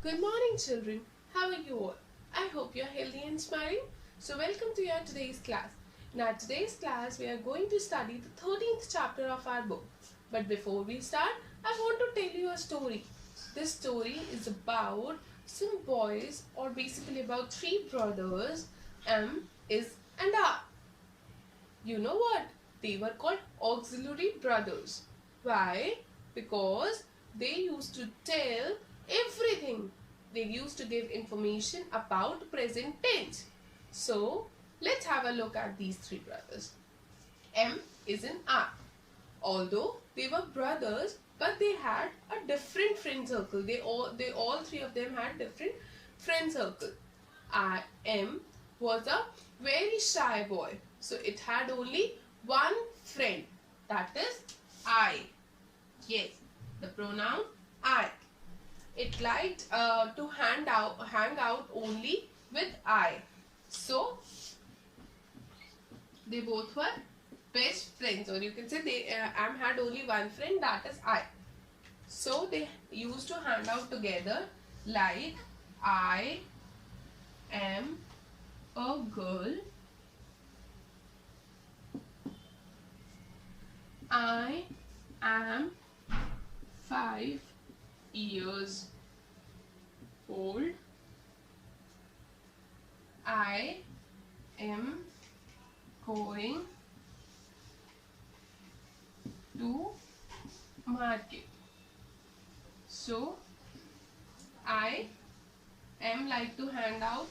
Good morning, children. How are you all? I hope you're healthy and smiling. So, welcome to your today's class. In our today's class, we are going to study the 13th chapter of our book. But before we start, I want to tell you a story. This story is about some boys, or basically about three brothers, M, Is, and R. You know what? They were called auxiliary brothers. Why? Because they used to tell everything. They used to give information about present tense. So, let's have a look at these three brothers. M is in R. Although they were brothers, but they had a different friend circle. They all three of them had different friend circle. M was a very shy boy. So it had only one friend, that is I. Yes, the pronoun I. It liked to hang out only with I. So they both were best friends, or you can say M had only one friend, that is I. So they used to hang out together like I am a girl. I am 5 years old. I am going to market. So I am like to hang out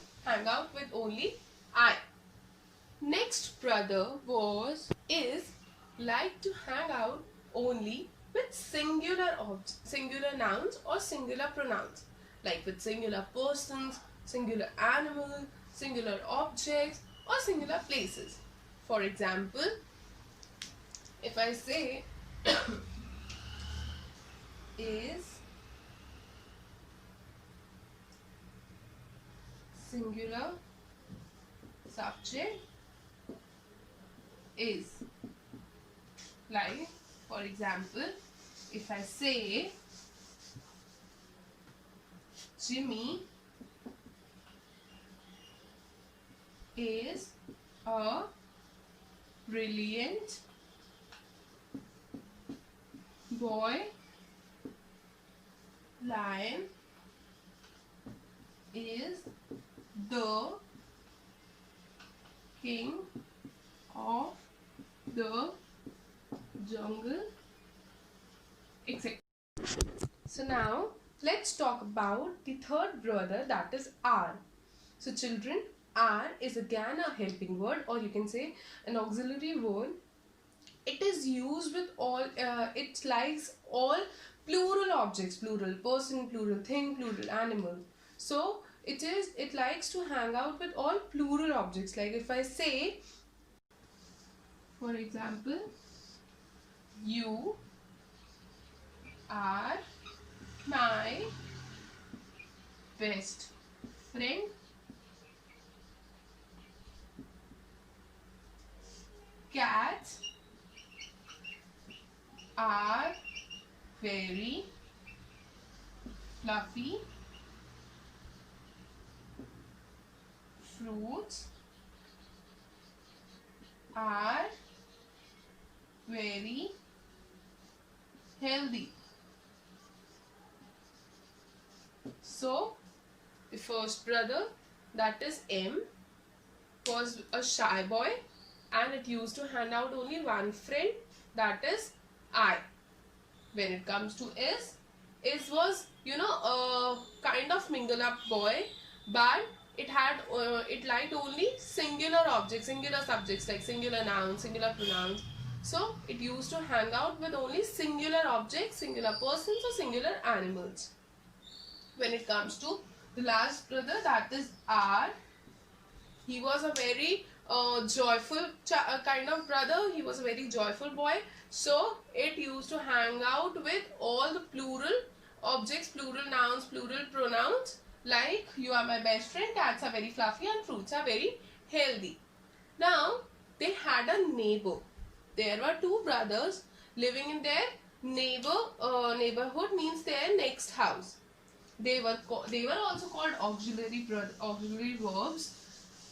with only I. Next brother is like to hang out only with singular nouns or singular pronouns, like with singular persons, singular animals, singular objects, or singular places. For example, if I say is singular subject is, like for example, if I say Jimmy is a brilliant boy, Lion is the king of the jungle, etc. So now let's talk about the third brother, that is R. So children, R is again a helping word, or you can say an auxiliary word. It is used with all, it likes all plural objects, plural person, plural thing, plural animal. So it likes to hang out with all plural objects. Like if I say, for example, you are my best friend. Cats are very fluffy. Fruits are very healthy. So the first brother, that is M, was a shy boy, and it used to hang out only one friend, that is I. When it comes to is was a kind of mingle up boy, but it liked only singular objects, singular subjects, like singular nouns, singular pronouns. So it used to hang out with only singular objects, singular persons, or singular animals. When it comes to the last brother, that is R, he was a very joyful kind of brother. He was a very joyful boy. So it used to hang out with all the plural objects, plural nouns, plural pronouns, like you are my best friend, cats are very fluffy, and fruits are very healthy. Now they had a neighbor. There were two brothers living in their neighborhood, means their next house. They were also called auxiliary verbs.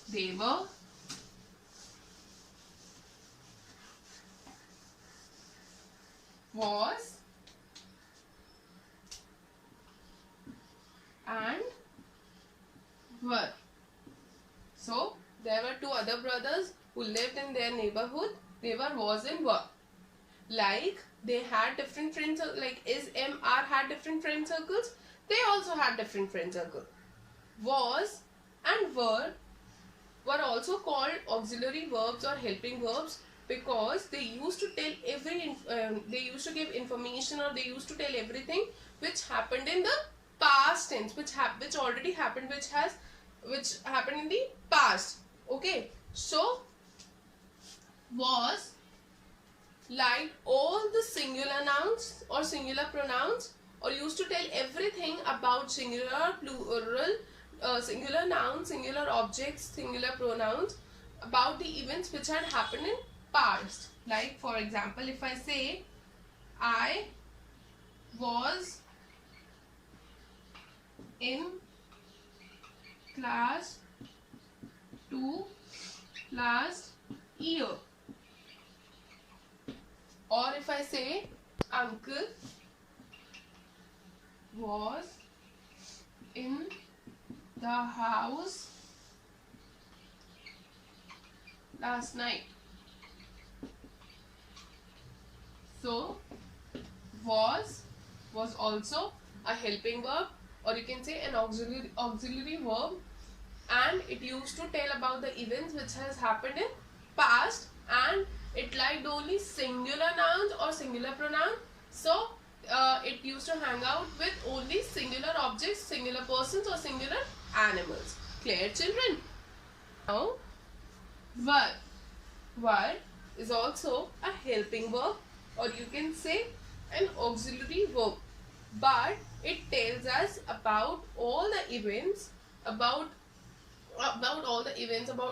They were was and were. So there were two other brothers who lived in their neighborhood. They were was and were. Like they had different friends, like is MR had different friend circles, they also had different friend circles. Was and were also called auxiliary verbs or helping verbs because they used to tell they used to give information, or they used to tell everything which happened in the past tense, which already happened, which happened in the past. Okay, so was like all the singular nouns or singular pronouns, or used to tell everything about singular, plural, singular nouns, singular objects, singular pronouns, about the events which had happened in past. Like for example, if I say I was in class 2 last year, or if I say uncle was in the house last night. So was also a helping verb, or you can say an auxiliary verb, and it used to tell about the events which has happened in past, and it liked only singular nouns or singular pronoun. So it used to hang out with only singular objects, singular persons, or singular animals. Clear, children? Now were is also a helping verb, or you can say an auxiliary verb, but it tells us about all the events,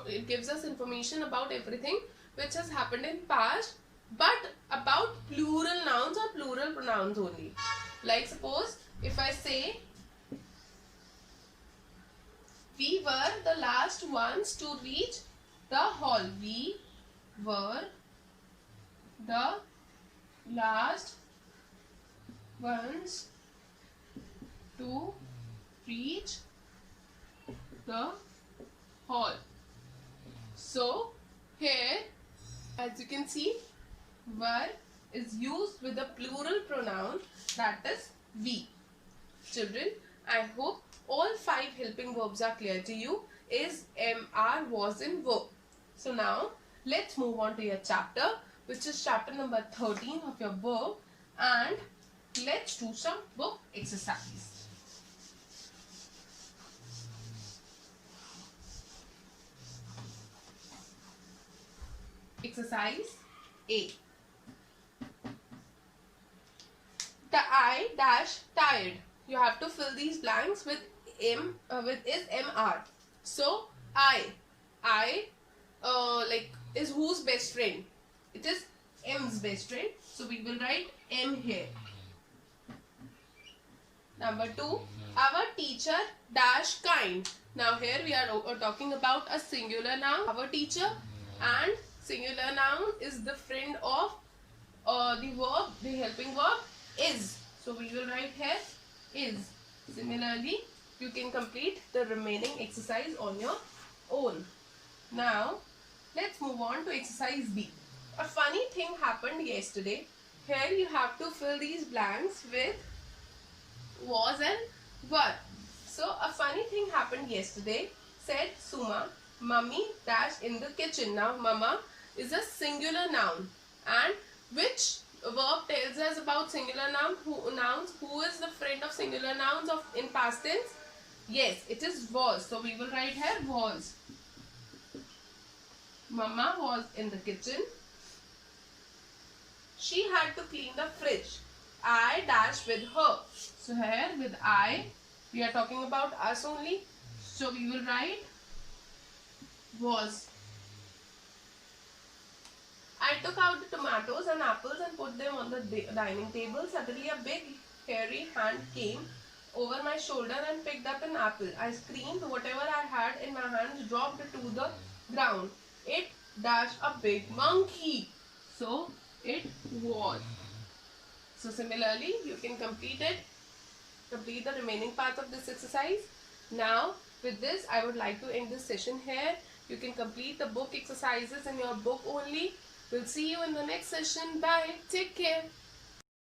it gives us information about everything which has happened in past, but about plural nouns or plural pronouns only. Like suppose if I say we were the last ones to reach the hall. We were the last ones to reach the hall. So here, as you can see, were is used with the plural pronoun, that is we. Children, I hope all 5 helping verbs are clear to you. Is, am, are, was and were. So now let's move on to your chapter, which is chapter number 13 of your book, and let's do some book exercise. Exercise A. The I dash tired. You have to fill these blanks with is MR. So I is whose best friend? It is M's best friend. So we will write M here. Number 2, our teacher dash kind. Now here we are talking about a singular noun, our teacher, and singular noun is the friend of the verb, the helping verb is. So we will write here is. Similarly, you can complete the remaining exercise on your own. Now, let's move on to exercise B. A funny thing happened yesterday. Here you have to fill these blanks with was and were. So, a funny thing happened yesterday, said Suma. Mummy dash in the kitchen. Now, mama is a singular noun, and which verb tells us about singular nouns? Who is the friend of singular nouns in past tense? Yes, it is was. So we will write here was. Mama was in the kitchen. She had to clean the fridge. I dash with her. So here with I, we are talking about us only. So we will write was. I took out the tomatoes and apples and put them on the dining table. Suddenly a big hairy hand came over my shoulder and picked up an apple. I screamed. Whatever I had in my hands dropped to the ground. It dashed a big monkey. So it was. So similarly, you can complete the remaining part of this exercise. Now, with this, I would like to end this session here. You can complete the book exercises in your book only. We'll see you in the next session. Bye. Take care.